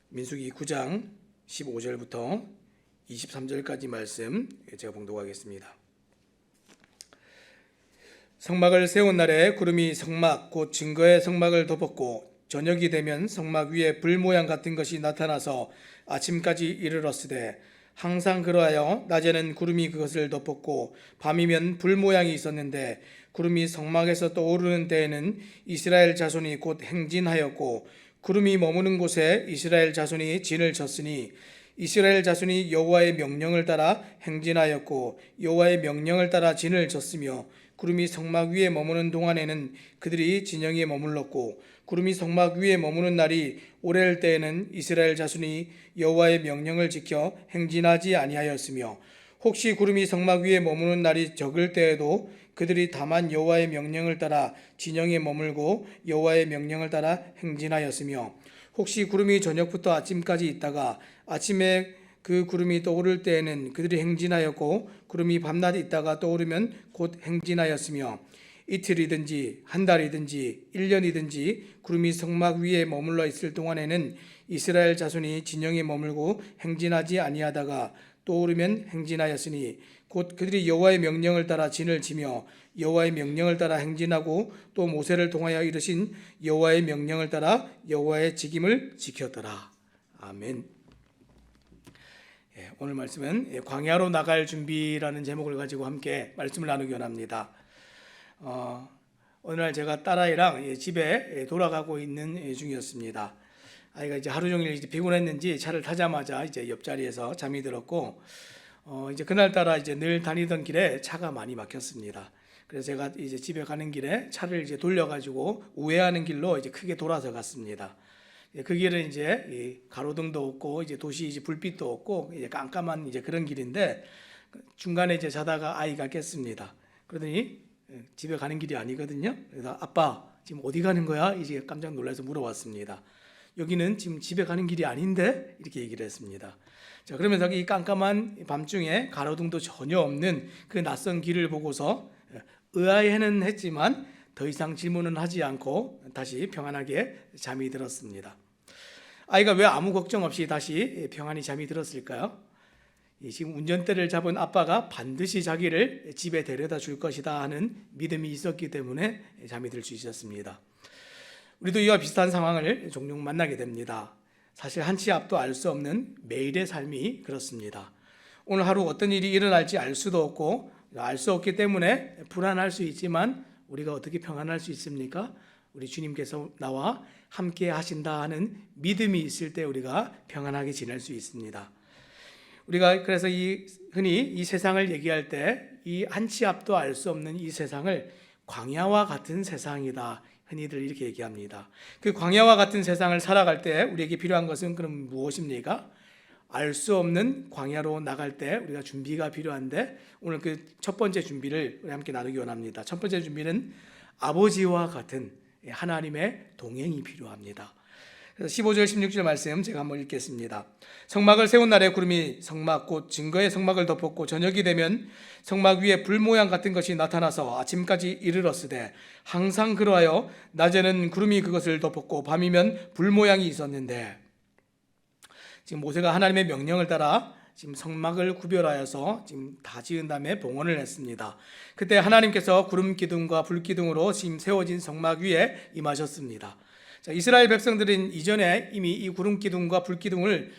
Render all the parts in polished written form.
민수기 9장 15절부터 23절까지 말씀 제가 봉독하겠습니다. 성막을 세운 날에 구름이 성막 곧 증거의 성막을 덮었고 저녁이 되면 성막 위에 불 모양 같은 것이 나타나서 아침까지 이르렀으되 항상 그러하여 낮에는 구름이 그것을 덮었고 밤이면 불 모양이 있었는데 구름이 성막에서 떠오르는 때에는 이스라엘 자손이 곧 행진하였고 구름이 머무는 곳에 이스라엘 자손이 진을 쳤으니 이스라엘 자손이 여호와의 명령을 따라 행진하였고 여호와의 명령을 따라 진을 쳤으며 구름이 성막 위에 머무는 동안에는 그들이 진영에 머물렀고 구름이 성막 위에 머무는 날이 오래일 때에는 이스라엘 자손이 여호와의 명령을 지켜 행진하지 아니하였으며 혹시 구름이 성막 위에 머무는 날이 적을 때에도 그들이 다만 여호와의 명령을 따라 진영에 머물고 여호와의 명령을 따라 행진하였으며 혹시 구름이 저녁부터 아침까지 있다가 아침에 그 구름이 떠오를 때에는 그들이 행진하였고 구름이 밤낮 있다가 떠오르면 곧 행진하였으며 이틀이든지 한 달이든지 1년이든지 구름이 성막 위에 머물러 있을 동안에는 이스라엘 자손이 진영에 머물고 행진하지 아니하다가 떠오르면 행진하였으니 곧 그들이 여호와의 명령을 따라 진을 치며 여호와의 명령을 따라 행진하고 또 모세를 통하여 이르신 여호와의 명령을 따라 여호와의 직임을 지켰더라. 아멘. 오늘 말씀은 광야로 나갈 준비라는 제목을 가지고 함께 말씀을 나누기 원합니다. 오늘날 제가 딸아이랑 집에 돌아가고 있는 중이었습니다. 아이가 이제 하루 종일 피곤했는지 차를 타자마자 이제 옆자리에서 잠이 들었고, 이제 그날따라 이제 늘 다니던 길에 차가 많이 막혔습니다. 그래서 제가 이제 집에 가는 길에 차를 이제 돌려가지고 우회하는 길로 이제 크게 돌아서 갔습니다. 그 길은 이제 가로등도 없고 이제 도시 이제 불빛도 없고 이제 깜깜한 이제 그런 길인데 중간에 이제 자다가 아이가 깼습니다. 그러더니 집에 가는 길이 아니거든요. 그래서 아빠 지금 어디 가는 거야? 이제 깜짝 놀라서 물어봤습니다. 여기는 지금 집에 가는 길이 아닌데 이렇게 얘기를 했습니다. 자, 그러면서 이 깜깜한 밤중에 가로등도 전혀 없는 그 낯선 길을 보고서 의아해는 했지만 더 이상 질문은 하지 않고 다시 평안하게 잠이 들었습니다. 아이가 왜 아무 걱정 없이 다시 평안히 잠이 들었을까요? 지금 운전대를 잡은 아빠가 반드시 자기를 집에 데려다 줄 것이다 하는 믿음이 있었기 때문에 잠이 들 수 있었습니다. 우리도 이와 비슷한 상황을 종종 만나게 됩니다. 사실 한치 앞도 알 수 없는 매일의 삶이 그렇습니다. 오늘 하루 어떤 일이 일어날지 알 수도 없고 알 수 없기 때문에 불안할 수 있지만 우리가 어떻게 평안할 수 있습니까? 우리 주님께서 나와 함께 하신다 하는 믿음이 있을 때 우리가 평안하게 지낼 수 있습니다. 우리가 그래서 흔히 이 세상을 얘기할 때 이 한치 앞도 알 수 없는 이 세상을 광야와 같은 세상이다. 흔히들 이렇게 얘기합니다. 그 광야와 같은 세상을 살아갈 때 우리에게 필요한 것은 그럼 무엇입니까? 알 수 없는 광야로 나갈 때 우리가 준비가 필요한데 오늘 그 첫 번째 준비를 우리 함께 나누기 원합니다. 첫 번째 준비는 아버지와 같은 하나님의 동행이 필요합니다. 그래서 15절 16절 말씀 제가 한번 읽겠습니다. 성막을 세운 날에 구름이 성막 곧 증거의 성막을 덮었고 저녁이 되면 성막 위에 불 모양 같은 것이 나타나서 아침까지 이르렀으되 항상 그러하여 낮에는 구름이 그것을 덮었고 밤이면 불 모양이 있었는데 지금 모세가 하나님의 명령을 따라 지금 성막을 구별하여서 지금 다 지은 다음에 봉헌을 했습니다. 그때 하나님께서 구름 기둥과 불 기둥으로 지금 세워진 성막 위에 임하셨습니다. 자, 이스라엘 백성들은 이전에 이미 이 구름 기둥과 불 기둥을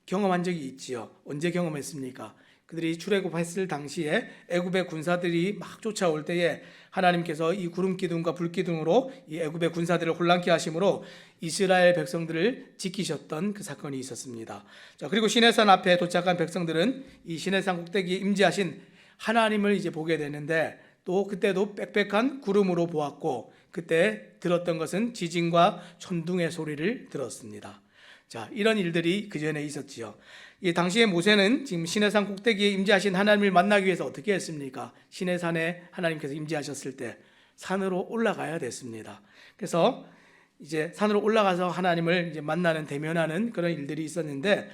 경험한 적이 있지요. 언제 경험했습니까? 그들이 출애굽했을 당시에 애굽의 군사들이 막 쫓아올 때에 하나님께서 이 구름 기둥과 불 기둥으로 이 애굽의 군사들을 혼란케 하심으로 이스라엘 백성들을 지키셨던 그 사건이 있었습니다. 자, 그리고 시내산 앞에 도착한 백성들은 이 시내산 꼭대기에 임재하신 하나님을 이제 보게 되는데 또 그때도 빽빽한 구름으로 보았고 그때 들었던 것은 지진과 천둥의 소리를 들었습니다. 자, 이런 일들이 그 전에 있었지요. 이 당시에 모세는 지금 시내산 꼭대기에 임재하신 하나님을 만나기 위해서 어떻게 했습니까? 시내산에 하나님께서 임재하셨을 때 산으로 올라가야 됐습니다. 그래서 이제 산으로 올라가서 하나님을 이제 만나는 대면하는 그런 일들이 있었는데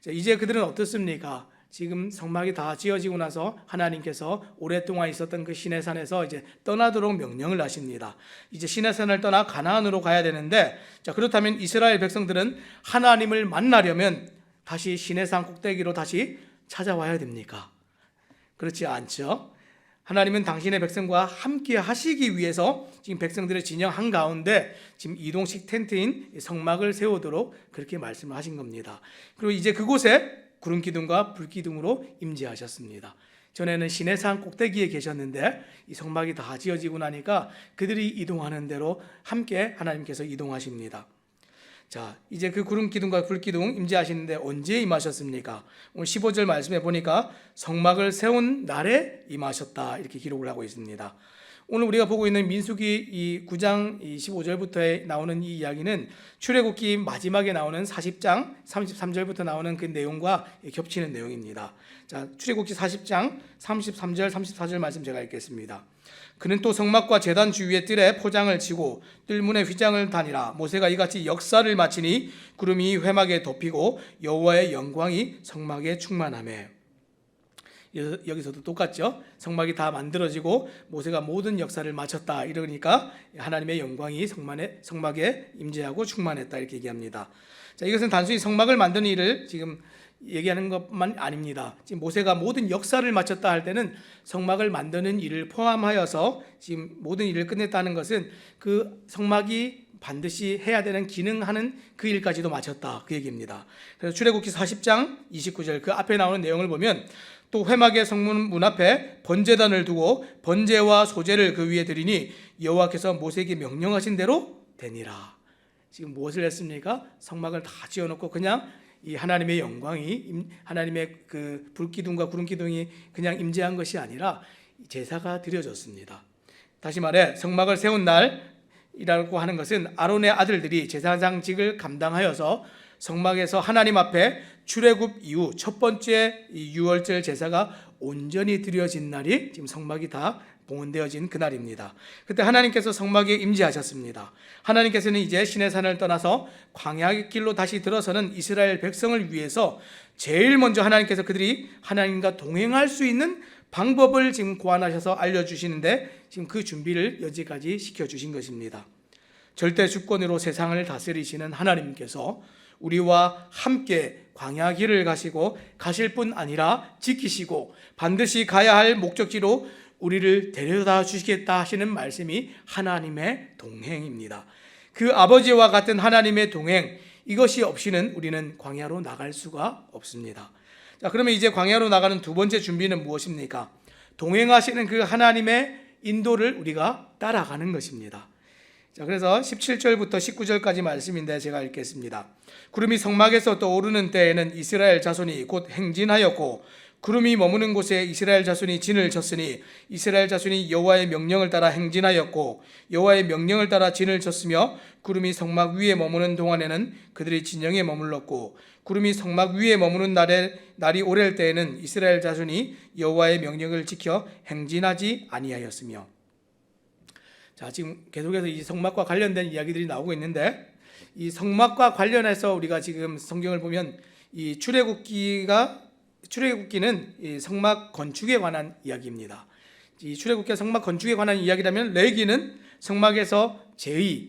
이제 그들은 어떻습니까? 지금 성막이 다 지어지고 나서 하나님께서 오랫동안 있었던 그 시내산에서 이제 떠나도록 명령을 하십니다. 이제 시내산을 떠나 가나안으로 가야 되는데, 자, 그렇다면 이스라엘 백성들은 하나님을 만나려면 다시 시내산 꼭대기로 다시 찾아와야 됩니까? 그렇지 않죠. 하나님은 당신의 백성과 함께 하시기 위해서 지금 백성들의 진영 한가운데 지금 이동식 텐트인 성막을 세우도록 그렇게 말씀을 하신 겁니다. 그리고 이제 그곳에 구름 기둥과 불 기둥으로 임재하셨습니다. 전에는 시내산 꼭대기에 계셨는데 이 성막이 다 지어지고 나니까 그들이 이동하는 대로 함께 하나님께서 이동하십니다. 자, 이제 그 구름 기둥과 불 기둥 임재하시는데 언제 임하셨습니까? 오늘 15절 말씀에 보니까 성막을 세운 날에 임하셨다 이렇게 기록을 하고 있습니다. 오늘 우리가 보고 있는 민수기 이 9장 15절부터에 나오는 이 이야기는 출애굽기 마지막에 나오는 40장 33절부터 나오는 그 내용과 겹치는 내용입니다. 자, 출애굽기 40장 33절 34절 말씀 제가 읽겠습니다. 그는 또 성막과 제단 주위에 뜰에 포장을 치고 뜰문에 휘장을 다니라. 모세가 이같이 역사를 마치니 구름이 회막에 덮이고 여호와의 영광이 성막에 충만하매. 여기서도 똑같죠. 성막이 다 만들어지고 모세가 모든 역사를 마쳤다 이러니까 하나님의 영광이 성막에 임재하고 충만했다 이렇게 얘기합니다. 자, 이것은 단순히 성막을 만드는 일을 지금 얘기하는 것만 아닙니다. 지금 모세가 모든 역사를 마쳤다 할 때는 성막을 만드는 일을 포함하여서 지금 모든 일을 끝냈다는 것은 그 성막이 반드시 해야 되는 기능하는 그 일까지도 마쳤다 그 얘기입니다. 그래서 출애굽기 40장 29절 그 앞에 나오는 내용을 보면 또 회막의 성문 문 앞에 번제단을 두고 번제와 소제를 그 위에 드리니 여호와께서 모세에게 명령하신 대로 되니라. 지금 무엇을 했습니까? 성막을 다 지어놓고 그냥 이 하나님의 영광이 하나님의 그 불기둥과 구름기둥이 그냥 임재한 것이 아니라 제사가 드려졌습니다. 다시 말해 성막을 세운 날이라고 하는 것은 아론의 아들들이 제사장직을 감당하여서 성막에서 하나님 앞에 출애굽 이후 첫 번째 유월절 제사가 온전히 드려진 날이 지금 성막이 다 봉헌되어진 그날입니다. 그때 하나님께서 성막에 임재하셨습니다. 하나님께서는 이제 시내산을 떠나서 광야의 길로 다시 들어서는 이스라엘 백성을 위해서 제일 먼저 하나님께서 그들이 하나님과 동행할 수 있는 방법을 지금 고안하셔서 알려주시는데 지금 그 준비를 여기까지 시켜주신 것입니다. 절대 주권으로 세상을 다스리시는 하나님께서 우리와 함께 광야 길을 가시고 가실 뿐 아니라 지키시고 반드시 가야 할 목적지로 우리를 데려다 주시겠다 하시는 말씀이 하나님의 동행입니다. 그 아버지와 같은 하나님의 동행, 이것이 없이는 우리는 광야로 나갈 수가 없습니다. 자, 그러면 이제 광야로 나가는 두 번째 준비는 무엇입니까? 동행하시는 그 하나님의 인도를 우리가 따라가는 것입니다. 자, 그래서 17절부터 19절까지 말씀인데 제가 읽겠습니다. 구름이 성막에서 떠오르는 때에는 이스라엘 자손이 곧 행진하였고 구름이 머무는 곳에 이스라엘 자손이 진을 쳤으니 이스라엘 자손이 여호와의 명령을 따라 행진하였고 여호와의 명령을 따라 진을 쳤으며 구름이 성막 위에 머무는 동안에는 그들이 진영에 머물렀고 구름이 성막 위에 머무는 날이 오랠 때에는 이스라엘 자손이 여호와의 명령을 지켜 행진하지 아니하였으며. 자, 지금 계속해서 이 성막과 관련된 이야기들이 나오고 있는데 이 성막과 관련해서 우리가 지금 성경을 보면 이 출애굽기는 이 성막 건축에 관한 이야기입니다. 이 출애굽기가 성막 건축에 관한 이야기라면 레위기는 성막에서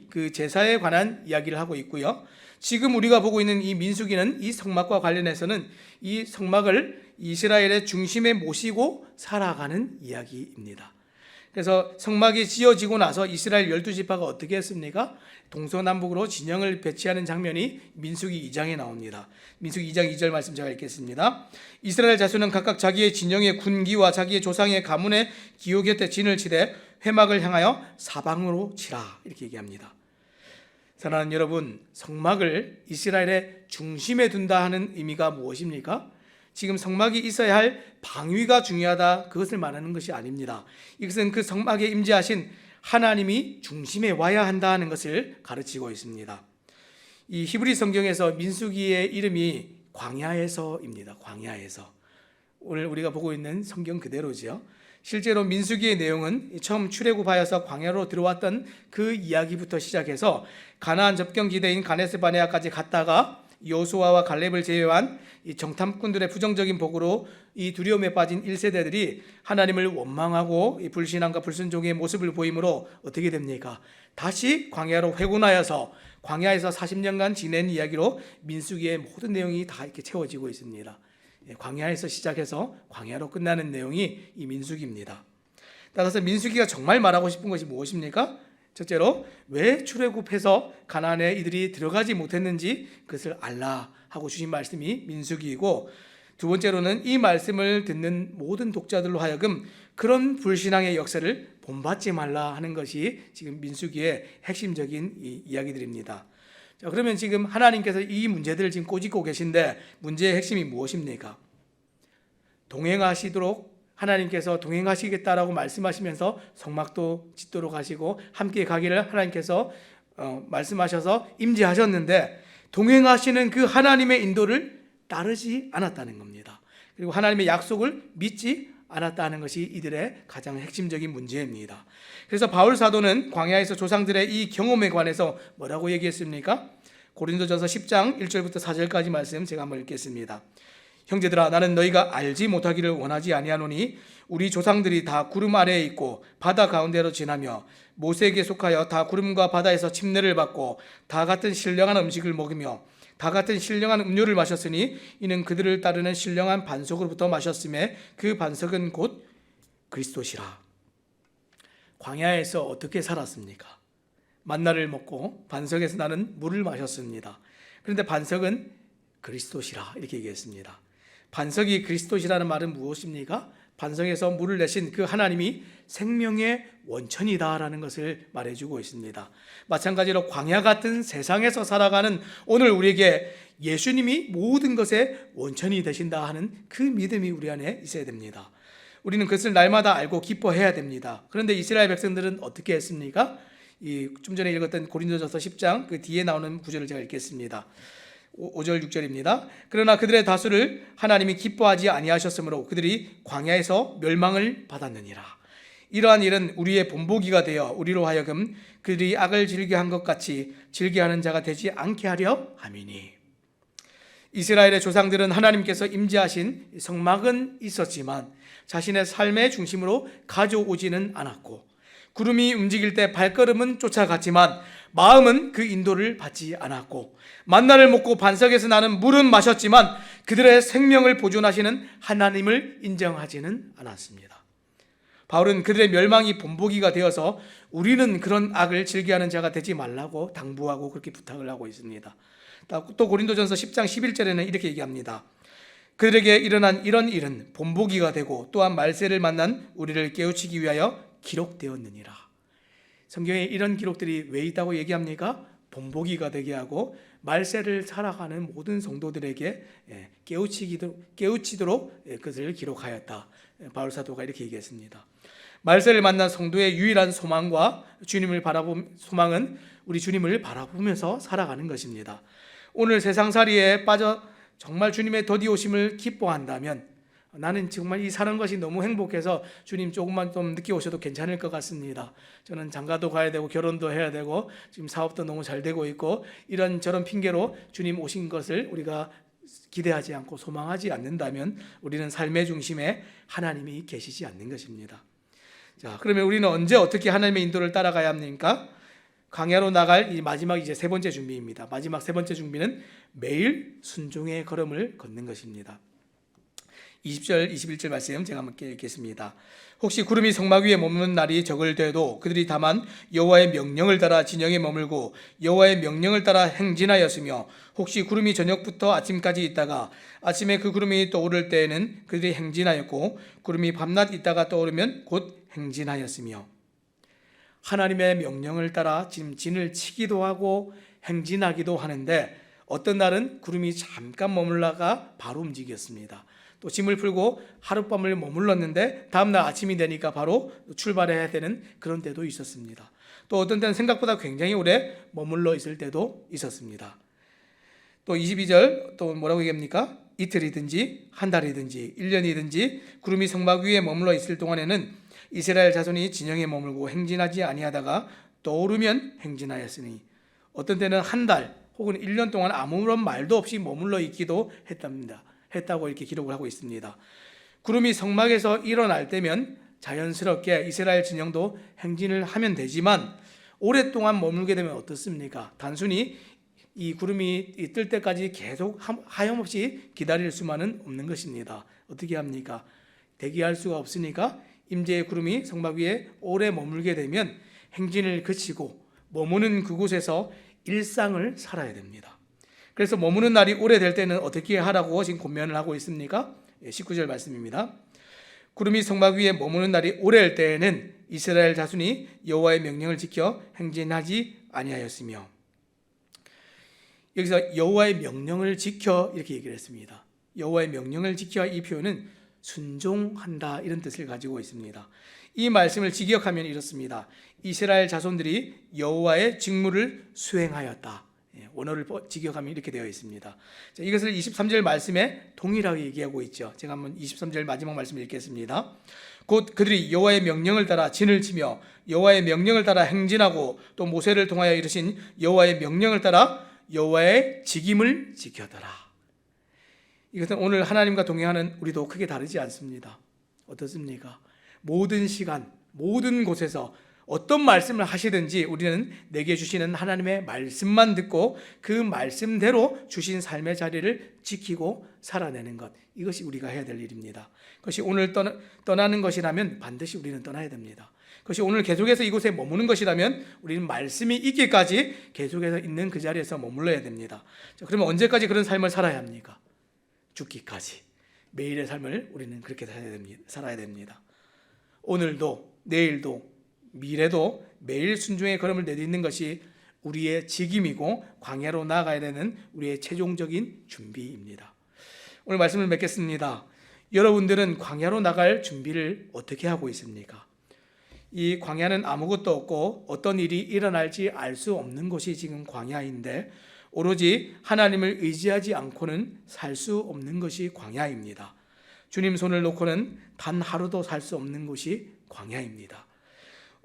그 제사에 관한 이야기를 하고 있고요. 지금 우리가 보고 있는 이 민수기는 이 성막과 관련해서는 이 성막을 이스라엘의 중심에 모시고 살아가는 이야기입니다. 그래서 성막이 지어지고 나서 이스라엘 12지파가 어떻게 했습니까? 동서남북으로 진영을 배치하는 장면이 민수기 2장에 나옵니다. 민수기 2장 2절 말씀 제가 읽겠습니다. 이스라엘 자손은 각각 자기의 진영의 군기와 자기의 조상의 가문의 기호 곁에 진을 치되 회막을 향하여 사방으로 치라 이렇게 얘기합니다. 사랑하는 여러분, 성막을 이스라엘의 중심에 둔다 하는 의미가 무엇입니까? 지금 성막이 있어야 할 방위가 중요하다 그것을 말하는 것이 아닙니다. 이것은 그 성막에 임재하신 하나님이 중심에 와야 한다는 것을 가르치고 있습니다. 이 히브리 성경에서 민수기의 이름이 광야에서입니다. 광야에서. 오늘 우리가 보고 있는 성경 그대로죠. 실제로 민수기의 내용은 처음 출애굽하여서 광야로 들어왔던 그 이야기부터 시작해서 가나안 접경 지대인 가데스 바네아까지 갔다가 여호수아와 갈렙을 제외한 이 정탐꾼들의 부정적인 복으로 이 두려움에 빠진 1세대들이 하나님을 원망하고 이 불신앙과 불순종의 모습을 보이므로 어떻게 됩니까? 다시 광야로 회군하여서 광야에서 40년간 지낸 이야기로 민수기의 모든 내용이 다 이렇게 채워지고 있습니다. 광야에서 시작해서 광야로 끝나는 내용이 이 민수기입니다. 따라서 민수기가 정말 말하고 싶은 것이 무엇입니까? 첫째로 왜 출애굽해서 가나안에 이들이 들어가지 못했는지 그것을 알라 하고 주신 말씀이 민수기이고, 두 번째로는 이 말씀을 듣는 모든 독자들로 하여금 그런 불신앙의 역사를 본받지 말라 하는 것이 지금 민수기의 핵심적인 이야기들입니다. 자, 그러면 지금 하나님께서 이 문제들을 지금 꼬집고 계신데 문제의 핵심이 무엇입니까? 동행하시도록 하나님께서 동행하시겠다라고 말씀하시면서 성막도 짓도록 하시고 함께 가기를 하나님께서 말씀하셔서 임재하셨는데 동행하시는 그 하나님의 인도를 따르지 않았다는 겁니다. 그리고 하나님의 약속을 믿지 않았다는 것이 이들의 가장 핵심적인 문제입니다. 그래서 바울 사도는 광야에서 조상들의 이 경험에 관해서 뭐라고 얘기했습니까? 고린도전서 10장 1절부터 4절까지 말씀 제가 한번 읽겠습니다. 형제들아, 나는 너희가 알지 못하기를 원하지 아니하노니 우리 조상들이 다 구름 아래에 있고 바다 가운데로 지나며 모세에게 속하여 다 구름과 바다에서 침례를 받고 다 같은 신령한 음식을 먹으며 다 같은 신령한 음료를 마셨으니 이는 그들을 따르는 신령한 반석으로부터 마셨음에 그 반석은 곧 그리스도시라. 광야에서 어떻게 살았습니까? 만나를 먹고 반석에서 나는 물을 마셨습니다. 그런데 반석은 그리스도시라 이렇게 얘기했습니다. 반석이 그리스도시라는 말은 무엇입니까? 반석에서 물을 내신 그 하나님이 생명의 원천이다라는 것을 말해주고 있습니다. 마찬가지로 광야 같은 세상에서 살아가는 오늘 우리에게 예수님이 모든 것의 원천이 되신다 하는 그 믿음이 우리 안에 있어야 됩니다. 우리는 그것을 날마다 알고 기뻐해야 됩니다. 그런데 이스라엘 백성들은 어떻게 했습니까? 좀 전에 읽었던 고린도전서 10장 그 뒤에 나오는 구절을 제가 읽겠습니다. 5절 6절입니다. 그러나 그들의 다수를 하나님이 기뻐하지 아니하셨으므로 그들이 광야에서 멸망을 받았느니라. 이러한 일은 우리의 본보기가 되어 우리로 하여금 그들이 악을 즐겨한 것 같이 즐겨하는 자가 되지 않게 하려 함이니. 이스라엘의 조상들은 하나님께서 임재하신 성막은 있었지만 자신의 삶의 중심으로 가져오지는 않았고, 구름이 움직일 때 발걸음은 쫓아갔지만 마음은 그 인도를 받지 않았고, 만나를 먹고 반석에서 나는 물은 마셨지만 그들의 생명을 보존하시는 하나님을 인정하지는 않았습니다. 바울은 그들의 멸망이 본보기가 되어서 우리는 그런 악을 즐겨하는 자가 되지 말라고 당부하고 그렇게 부탁을 하고 있습니다. 또 고린도전서 10장 11절에는 이렇게 얘기합니다. 그들에게 일어난 이런 일은 본보기가 되고 또한 말세를 만난 우리를 깨우치기 위하여 기록되었느니라. 성경에 이런 기록들이 왜 있다고 얘기합니까? 본보기가 되게 하고 말세를 살아가는 모든 성도들에게 깨우치도록 그것을 기록하였다. 바울 사도가 이렇게 얘기했습니다. 말세를 만난 성도의 유일한 소망과 소망은 우리 주님을 바라보면서 살아가는 것입니다. 오늘 세상살이에 빠져 정말 주님의 더디 오심을 기뻐한다면, 나는 정말 이 사는 것이 너무 행복해서 주님 조금만 좀 늦게 오셔도 괜찮을 것 같습니다. 저는 장가도 가야 되고 결혼도 해야 되고 지금 사업도 너무 잘 되고 있고 이런저런 핑계로 주님 오신 것을 우리가 기대하지 않고 소망하지 않는다면 우리는 삶의 중심에 하나님이 계시지 않는 것입니다. 자, 그러면 우리는 언제 어떻게 하나님의 인도를 따라가야 합니까? 광야로 나갈 이 마지막 이제 세 번째 준비입니다. 마지막 세 번째 준비는 매일 순종의 걸음을 걷는 것입니다. 20절 21절 말씀 제가 한번 읽겠습니다. 혹시 구름이 성막 위에 머무는 날이 적을 되도 그들이 다만 여호와의 명령을 따라 진영에 머물고 여호와의 명령을 따라 행진하였으며, 혹시 구름이 저녁부터 아침까지 있다가 아침에 그 구름이 떠오를 때에는 그들이 행진하였고 구름이 밤낮 있다가 떠오르면 곧 행진하였으며. 하나님의 명령을 따라 지금 진을 치기도 하고 행진하기도 하는데, 어떤 날은 구름이 잠깐 머물다가 바로 움직였습니다. 또 짐을 풀고 하룻밤을 머물렀는데 다음날 아침이 되니까 바로 출발해야 되는 그런 때도 있었습니다. 또 어떤 때는 생각보다 굉장히 오래 머물러 있을 때도 있었습니다. 또 22절 또 뭐라고 얘기합니까? 이틀이든지 한 달이든지 1년이든지 구름이 성막 위에 머물러 있을 동안에는 이스라엘 자손이 진영에 머물고 행진하지 아니하다가 떠오르면 행진하였으니, 어떤 때는 한 달 혹은 1년 동안 아무런 말도 없이 머물러 있기도 했다고 이렇게 기록을 하고 있습니다. 구름이 성막에서 일어날 때면 자연스럽게 이스라엘 진영도 행진을 하면 되지만 오랫동안 머물게 되면 어떻습니까? 단순히 이 구름이 뜰 때까지 계속 하염없이 기다릴 수만은 없는 것입니다. 어떻게 합니까? 대기할 수가 없으니까 임재의 구름이 성막 위에 오래 머물게 되면 행진을 그치고 머무는 그곳에서 일상을 살아야 됩니다. 그래서 머무는 날이 오래될 때는 어떻게 하라고 지금 권면을 하고 있습니까? 19절 말씀입니다. 구름이 성막 위에 머무는 날이 오래일 때에는 이스라엘 자손이 여호와의 명령을 지켜 행진하지 아니하였으며, 여기서 여호와의 명령을 지켜 이렇게 얘기를 했습니다. 여호와의 명령을 지켜, 이 표현은 순종한다 이런 뜻을 가지고 있습니다. 이 말씀을 직역하면 이렇습니다. 이스라엘 자손들이 여호와의 직무를 수행하였다. 원어를 직역하면 이렇게 되어 있습니다. 자, 이것을 23절 말씀에 동일하게 얘기하고 있죠. 제가 한번 23절 마지막 말씀을 읽겠습니다. 곧 그들이 여호와의 명령을 따라 진을 치며 여호와의 명령을 따라 행진하고 또 모세를 통하여 이르신 여호와의 명령을 따라 여호와의 직임을 지켰더라. 이것은 오늘 하나님과 동행하는 우리도 크게 다르지 않습니다. 어떻습니까? 모든 시간, 모든 곳에서 어떤 말씀을 하시든지 우리는 내게 주시는 하나님의 말씀만 듣고 그 말씀대로 주신 삶의 자리를 지키고 살아내는 것, 이것이 우리가 해야 될 일입니다. 그것이 오늘 떠나는 것이라면 반드시 우리는 떠나야 됩니다. 그것이 오늘 계속해서 이곳에 머무는 것이라면 우리는 말씀이 있기까지 계속해서 있는 그 자리에서 머물러야 됩니다. 자, 그러면 언제까지 그런 삶을 살아야 합니까? 죽기까지. 매일의 삶을 우리는 그렇게 살아야 됩니다. 오늘도, 내일도, 미래도 매일 순종의 걸음을 내딛는 것이 우리의 직임이고 광야로 나아가야 되는 우리의 최종적인 준비입니다. 오늘 말씀을 맺겠습니다. 여러분들은 광야로 나갈 준비를 어떻게 하고 있습니까? 이 광야는 아무것도 없고 어떤 일이 일어날지 알 수 없는 곳이 지금 광야인데, 오로지 하나님을 의지하지 않고는 살 수 없는 것이 광야입니다. 주님 손을 놓고는 단 하루도 살 수 없는 곳이 광야입니다.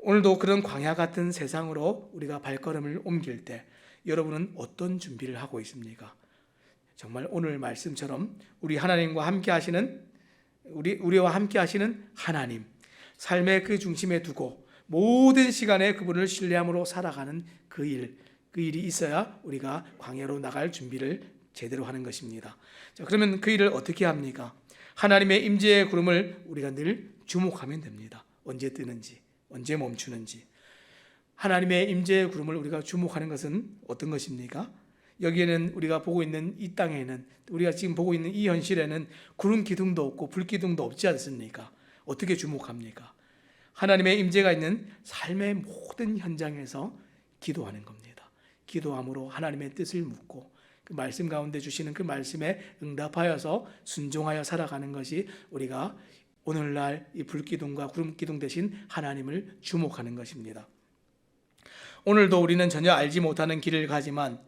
오늘도 그런 광야 같은 세상으로 우리가 발걸음을 옮길 때 여러분은 어떤 준비를 하고 있습니까? 정말 오늘 말씀처럼 우리 하나님과 함께 하시는, 우리와 함께 하시는 하나님, 삶의 그 중심에 두고 모든 시간에 그분을 신뢰함으로 살아가는 그 일이 있어야 우리가 광야로 나갈 준비를 제대로 하는 것입니다. 자, 그러면 그 일을 어떻게 합니까? 하나님의 임재의 구름을 우리가 늘 주목하면 됩니다. 언제 뜨는지, 언제 멈추는지. 하나님의 임재의 구름을 우리가 주목하는 것은 어떤 것입니까? 여기에는 우리가 보고 있는 이 땅에는, 우리가 지금 보고 있는 이 현실에는 구름 기둥도 없고 불 기둥도 없지 않습니까? 어떻게 주목합니까? 하나님의 임재가 있는 삶의 모든 현장에서 기도하는 겁니다. 기도함으로 하나님의 뜻을 묻고 그 말씀 가운데 주시는 그 말씀에 응답하여서 순종하여 살아가는 것이 우리가 오늘날 이 불기둥과 구름기둥 대신 하나님을 주목하는 것입니다. 오늘도 우리는 전혀 알지 못하는 길을 가지만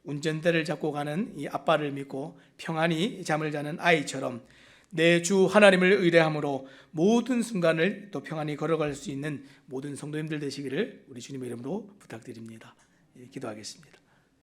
운전대를 잡고 가는 이 아빠를 믿고 평안히 잠을 자는 아이처럼 내 주 하나님을 의뢰함으로 모든 순간을 또 평안히 걸어갈 수 있는 모든 성도님들 되시기를 우리 주님의 이름으로 부탁드립니다. 기도하겠습니다.